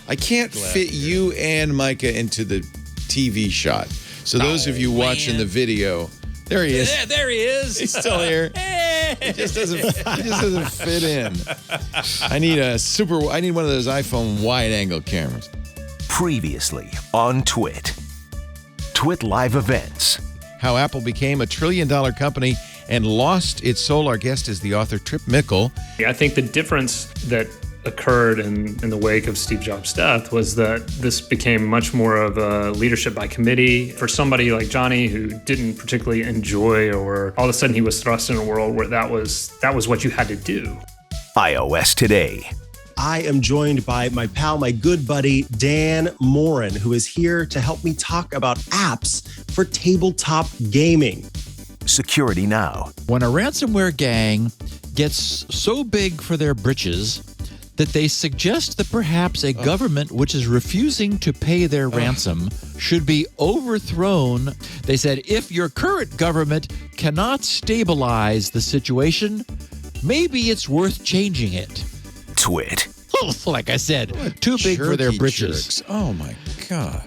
I can't fit you and Micah into the TV shot. So those of you watching the video, there he is. Yeah, there he is. He's still here. He just doesn't fit in. I need one of those iPhone wide-angle cameras. Previously on TWiT. TWiT Live Events. How Apple became a $1 trillion company and lost its soul. Our guest is the author Tripp Mickle. I think the difference that occurred in the wake of Steve Jobs' death was that this became much more of a leadership by committee for somebody like Johnny who didn't particularly enjoy, or all of a sudden he was thrust in a world where that was what you had to do. iOS Today. I am joined by my pal, my good buddy, Dan Morin, who is here to help me talk about apps for tabletop gaming. Security Now. When a ransomware gang gets so big for their britches that they suggest that perhaps a government which is refusing to pay their ransom should be overthrown. They said, if your current government cannot stabilize the situation, maybe it's worth changing it. TWiT. Like I said, too big for their britches. Jerks. Oh, my God.